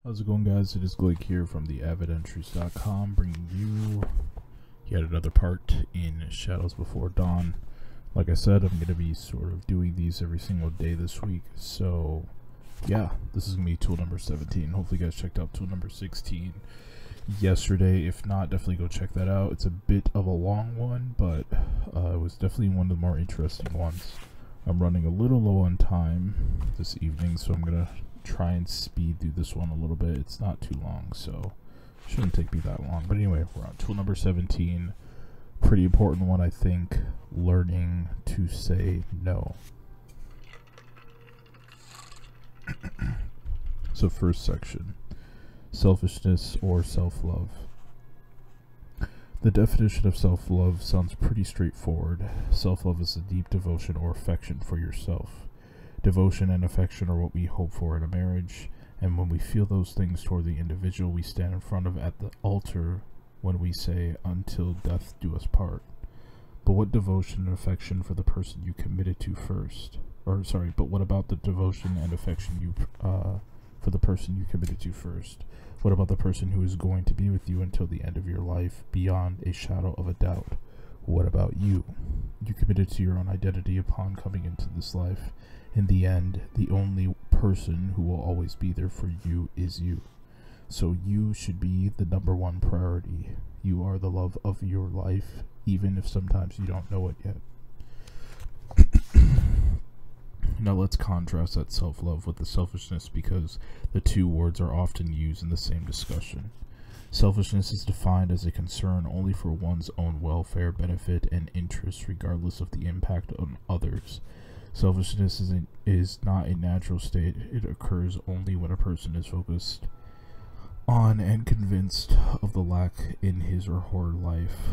How's it going, guys? It is Blake here from the avidentries.com, bringing you yet another part in Shadows Before Dawn. Like I said, I'm going to be sort of doing these every single day this week, so yeah, this is going to be tool number 17. Hopefully you guys checked out tool number 16 yesterday. If not, definitely go check that out. It's a bit of a long one, but it was definitely one of the more interesting ones. I'm running a little low on time this evening, so I'm going to try and speed through this one a little bit. It's not too long, so it shouldn't take me that long. But anyway, we're on tool number 17. Pretty important one, I think. Learning to say no. So first section, selfishness or self-love. The definition of self-love sounds pretty straightforward. Self-love is a deep devotion or affection for yourself. Devotion and affection are what we hope for in a marriage, and when we feel those things toward the individual we stand in front of at the altar when we say, "Until death do us part." But what devotion and affection for the person you committed to first? But what about the devotion and affection you for the person you committed to first? What about the person who is going to be with you until the end of your life, beyond a shadow of a doubt? What about you? You committed to your own identity upon coming into this life. In the end, the only person who will always be there for you is you. So you should be the number one priority. You are the love of your life, even if sometimes you don't know it yet. Now let's contrast that self-love with the selfishness, because the two words are often used in the same discussion. Selfishness is defined as a concern only for one's own welfare, benefit, and interest, regardless of the impact on others. Selfishness is not a natural state. It occurs only when a person is focused on and convinced of the lack in his or her life.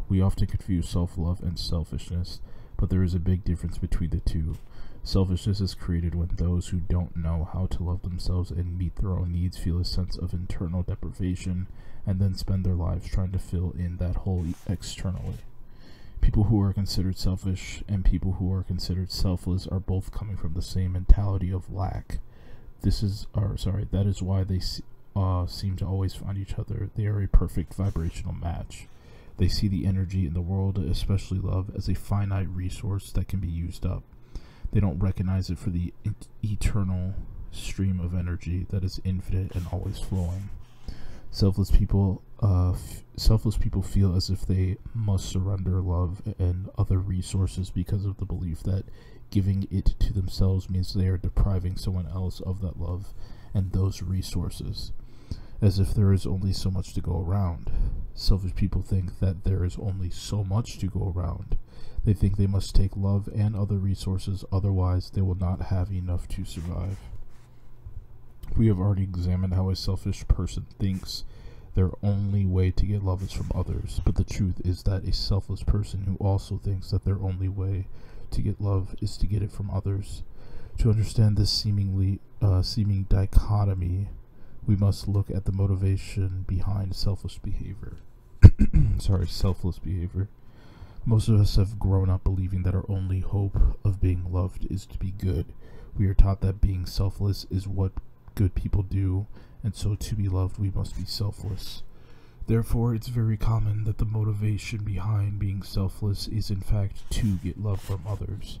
We often confuse self-love and selfishness, but there is a big difference between the two. Selfishness is created when those who don't know how to love themselves and meet their own needs feel a sense of internal deprivation and then spend their lives trying to fill in that hole externally. People who are considered selfish and people who are considered selfless are both coming from the same mentality of lack. That is why they seem to always find each other. They are a perfect vibrational match. They see the energy in the world, especially love, as a finite resource that can be used up. They don't recognize it for the eternal stream of energy that is infinite and always flowing. Selfless people feel as if they must surrender love and other resources because of the belief that giving it to themselves means they are depriving someone else of that love and those resources, as if there is only so much to go around. Selfish people think that there is only so much to go around. They think they must take love and other resources, otherwise they will not have enough to survive. We have already examined how a selfish person thinks their only way to get love is from others, but the truth is that a selfless person who also thinks that their only way to get love is to get it from others. To understand this seeming dichotomy, we must look at the motivation behind selfless behavior. Selfless behavior. Most of us have grown up believing that our only hope of being loved is to be good. We are taught that being selfless is what good people do, and so to be loved we must be selfless. Therefore, it's very common that the motivation behind being selfless is in fact to get love from others.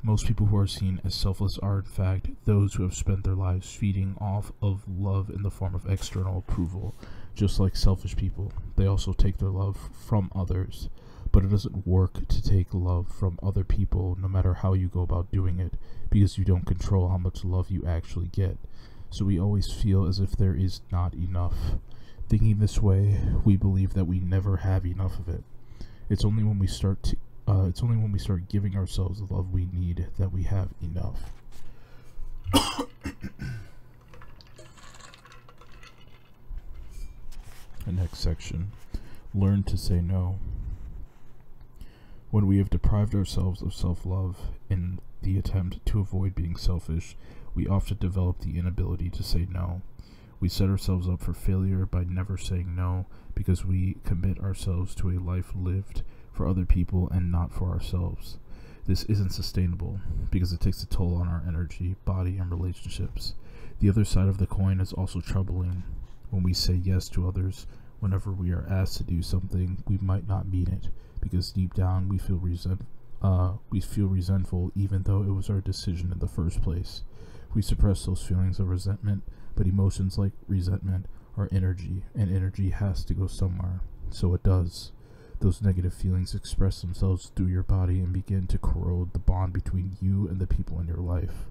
Most people who are seen as selfless are in fact those who have spent their lives feeding off of love in the form of external approval. Just like selfish people, they also take their love from others. But it doesn't work to take love from other people, no matter how you go about doing it, because you don't control how much love you actually get. So we always feel as if there is not enough. Thinking this way, we believe that we never have enough of it. It's only when we start giving ourselves the love we need that we have enough. The next section, learn to say no. When we have deprived ourselves of self-love in the attempt to avoid being selfish, we often develop the inability to say no. We set ourselves up for failure by never saying no, because we commit ourselves to a life lived for other people and not for ourselves. This isn't sustainable because it takes a toll on our energy, body, and relationships. The other side of the coin is also troubling. When we say yes to others, whenever we are asked to do something, we might not mean it, because deep down we feel resentful even though it was our decision in the first place. We suppress those feelings of resentment, but emotions like resentment are energy, and energy has to go somewhere. So it does. Those negative feelings express themselves through your body and begin to corrode the bond between you and the people in your life.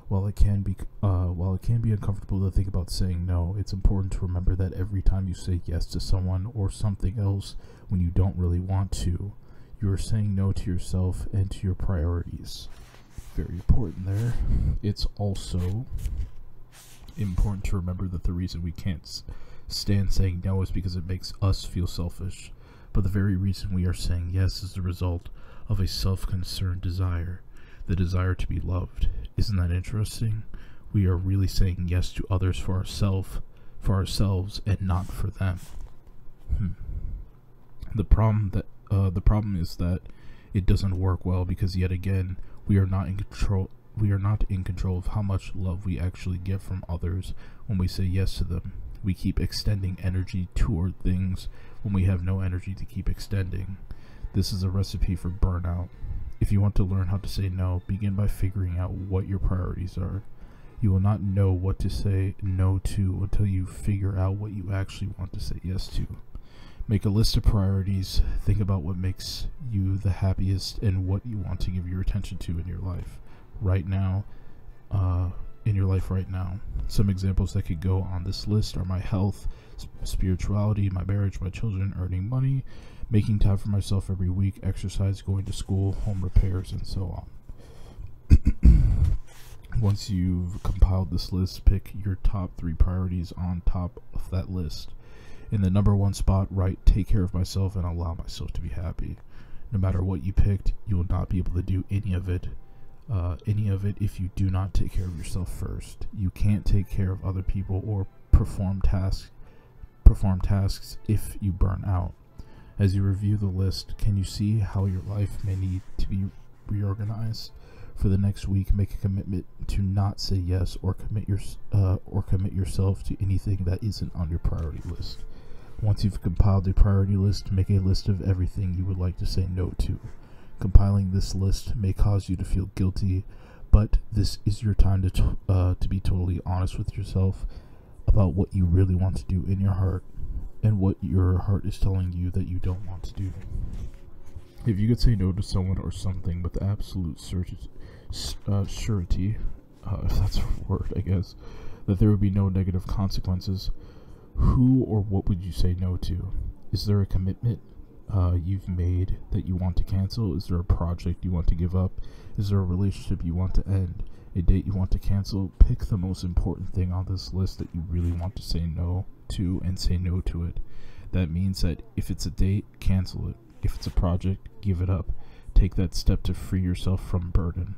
While it can be uncomfortable to think about saying no, it's important to remember that every time you say yes to someone or something else when you don't really want to, you are saying no to yourself and to your priorities. Very important there. It's also important to remember that the reason we can't stand saying no is because it makes us feel selfish. But the very reason we are saying yes is the result of a self-concerned desire, the desire to be loved. Isn't that interesting? We are really saying yes to others for ourselves and not for them. The problem is that it doesn't work well, because yet again, we are not in control of how much love we actually get from others when we say yes to them. We keep extending energy toward things when we have no energy to keep extending. This is a recipe for burnout. If you want to learn how to say no, begin by figuring out what your priorities are. You will not know what to say no to until you figure out what you actually want to say yes to. Make a list of priorities. Think about what makes you the happiest and what you want to give your attention to in your life right now. Some examples that could go on this list are my health, spirituality, my marriage, my children, earning money, making time for myself every week, exercise, going to school, home repairs, and so on. Once you've compiled this list, pick your top 3 priorities on top of that list. In the number 1 spot, write take care of myself and allow myself to be happy. No matter what you picked, you will not be able to do any of it if you do not take care of yourself first. You can't take care of other people or perform tasks if you burn out. As you review the list, can you see how your life may need to be reorganized? For the next week, make a commitment to not say yes or commit yourself to anything that isn't on your priority list. Once you've compiled a priority list, make a list of everything you would like to say no to. Compiling this list may cause you to feel guilty, but this is your time to be totally honest with yourself about what you really want to do in your heart and what your heart is telling you that you don't want to do. If you could say no to someone or something with absolute surety, if that's a word, I guess, that there would be no negative consequences, who or what would you say no to? Is there a commitment you've made that you want to cancel? Is there a project you want to give up? Is there a relationship you want to end? A date you want to cancel? Pick the most important thing on this list that you really want to say no to and say no to it. That means that if it's a date, cancel it. If it's a project, give it up. Take that step to free yourself from burden.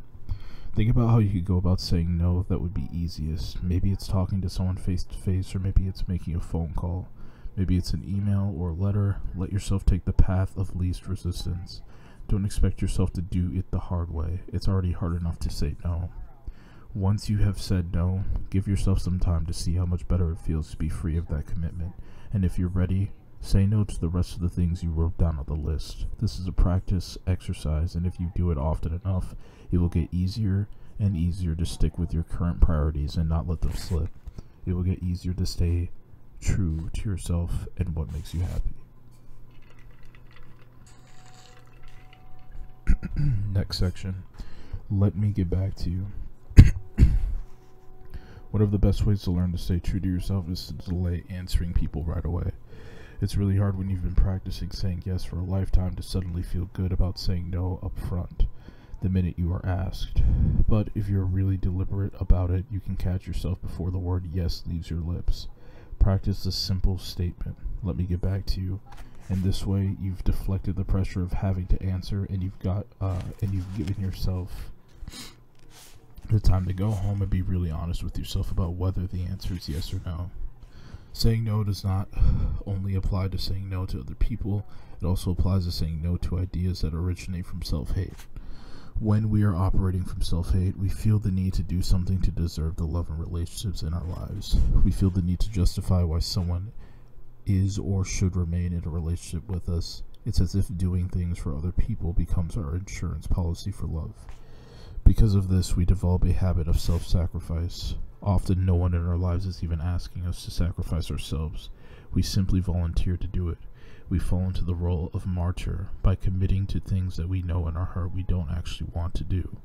Think about how you could go about saying no that would be easiest. Maybe it's talking to someone face to face, or maybe it's making a phone call. Maybe it's an email or a letter. Let yourself take the path of least resistance. Don't expect yourself to do it the hard way. It's already hard enough to say no. Once you have said no, give yourself some time to see how much better it feels to be free of that commitment. And if you're ready, say no to the rest of the things you wrote down on the list. This is a practice exercise, and if you do it often enough, it will get easier and easier to stick with your current priorities and not let them slip. It will get easier to stay true to yourself and what makes you happy. Next section. Let me get back to you. One of the best ways to learn to stay true to yourself is to delay answering people right away. It's really hard when you've been practicing saying yes for a lifetime to suddenly feel good about saying no up front the minute you are asked. But if you're really deliberate about it, you can catch yourself before the word yes leaves your lips. Practice a simple statement. Let me get back to you. And this way, you've deflected the pressure of having to answer, and you've given yourself the time to go home and be really honest with yourself about whether the answer is yes or no. Saying no does not only apply to saying no to other people, it also applies to saying no to ideas that originate from self-hate. When we are operating from self-hate, we feel the need to do something to deserve the love and relationships in our lives. We feel the need to justify why someone is or should remain in a relationship with us. It's as if doing things for other people becomes our insurance policy for love. Because of this, we develop a habit of self-sacrifice. Often no one in our lives is even asking us to sacrifice ourselves. We simply volunteer to do it. We fall into the role of martyr by committing to things that we know in our heart we don't actually want to do,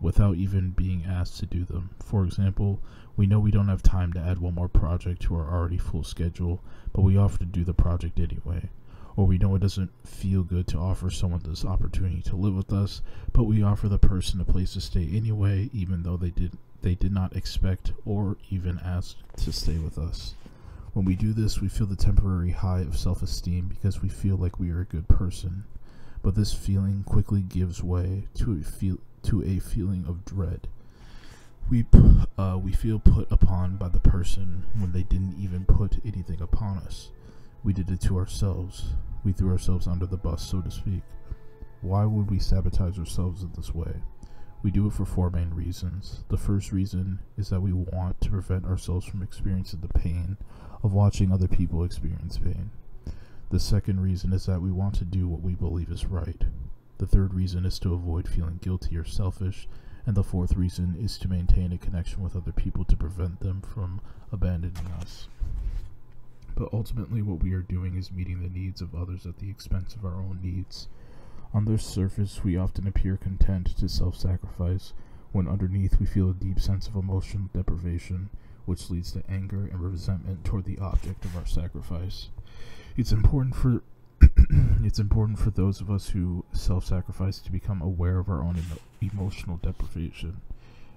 without even being asked to do them. For example, we know we don't have time to add one more project to our already full schedule, but we offer to do the project anyway. Or we know it doesn't feel good to offer someone this opportunity to live with us, but we offer the person a place to stay anyway, even though they did not expect or even ask to stay with us. When we do this, we feel the temporary high of self-esteem because we feel like we are a good person. But this feeling quickly gives way to a feeling of dread. We feel put upon by the person when they didn't even put anything upon us. We did it to ourselves. We threw ourselves under the bus, so to speak. Why would we sabotage ourselves in this way? We do it for 4 main reasons. The first reason is that we want to prevent ourselves from experiencing the pain of watching other people experience pain. The second reason is that we want to do what we believe is right. The third reason is to avoid feeling guilty or selfish. And the fourth reason is to maintain a connection with other people to prevent them from abandoning us. But ultimately what we are doing is meeting the needs of others at the expense of our own needs. On the surface, we often appear content to self-sacrifice, when underneath we feel a deep sense of emotional deprivation, which leads to anger and resentment toward the object of our sacrifice. It's important for those of us who self-sacrifice to become aware of our own emotional deprivation.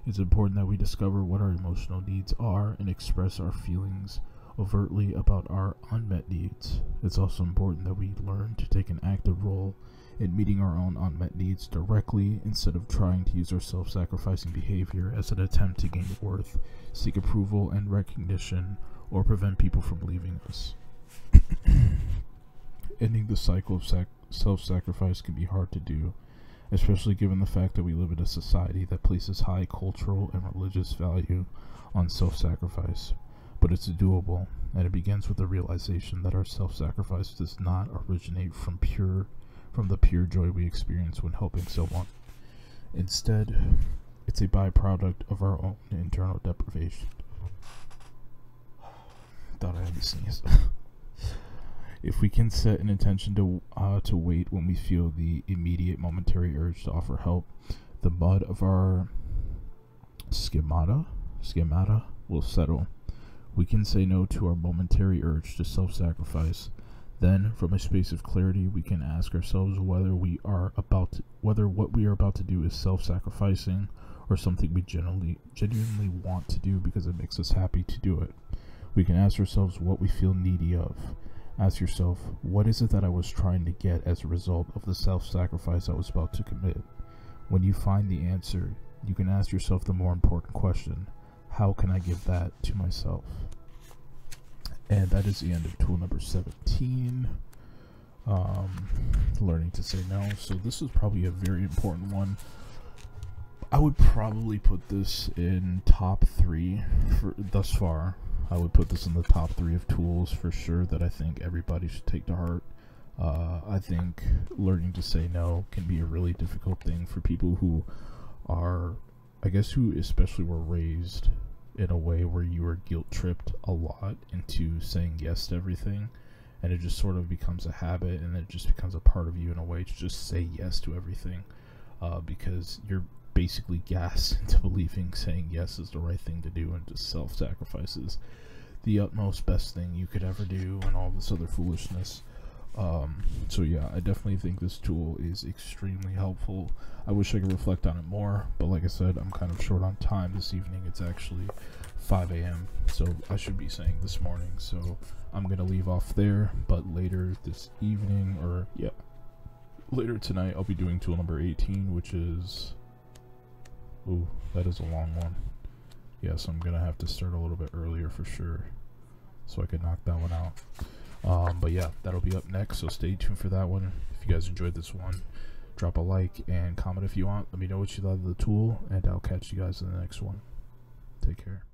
It's important that we discover what our emotional needs are and express our feelings overtly about our unmet needs. It's also important that we learn to take an active role in meeting our own unmet needs directly instead of trying to use our self-sacrificing behavior as an attempt to gain worth, seek approval and recognition, or prevent people from leaving us. Ending the cycle of self-sacrifice can be hard to do, especially given the fact that we live in a society that places high cultural and religious value on self-sacrifice. But it's doable, and it begins with the realization that our self-sacrifice does not originate from the pure joy we experience when helping someone. Instead, it's a byproduct of our own internal deprivation. Thought I had to sneeze. If we can set an intention to wait when we feel the immediate momentary urge to offer help, the mud of our schemata will settle. We can say no to our momentary urge to self-sacrifice. Then, from a space of clarity, we can ask ourselves whether what we are about to do is self-sacrificing or something we genuinely want to do because it makes us happy to do it. We can ask ourselves what we feel needy of. Ask yourself, what is it that I was trying to get as a result of the self-sacrifice I was about to commit? When you find the answer, you can ask yourself the more important question: how can I give that to myself? And that is the end of tool number 17, learning to say no. So this is probably a very important one. I would probably put this in top 3 for thus far. I would put this in the top 3 of tools for sure that I think everybody should take to heart. I think learning to say no can be a really difficult thing for people who are, who especially were raised in a way where you are guilt-tripped a lot into saying yes to everything, and it just sort of becomes a habit, and it just becomes a part of you in a way to just say yes to everything, because you're basically gassed into believing saying yes is the right thing to do, and just self-sacrifice is the utmost best thing you could ever do, and all this other foolishness. So yeah, I definitely think this tool is extremely helpful. I wish I could reflect on it more, but like I said, I'm kind of short on time this evening. It's actually 5 a.m. so I should be saying this morning, so I'm gonna leave off there. But later this evening, or yeah, later tonight, I'll be doing tool number 18, which is, ooh, that is a long one. Yeah, so I'm gonna have to start a little bit earlier for sure, so I can knock that one out. But yeah, that'll be up next, so stay tuned for that one. If you guys enjoyed this one, Drop a like and comment if you want. Let me know what you thought of the tool, and I'll catch you guys in the next one. Take care.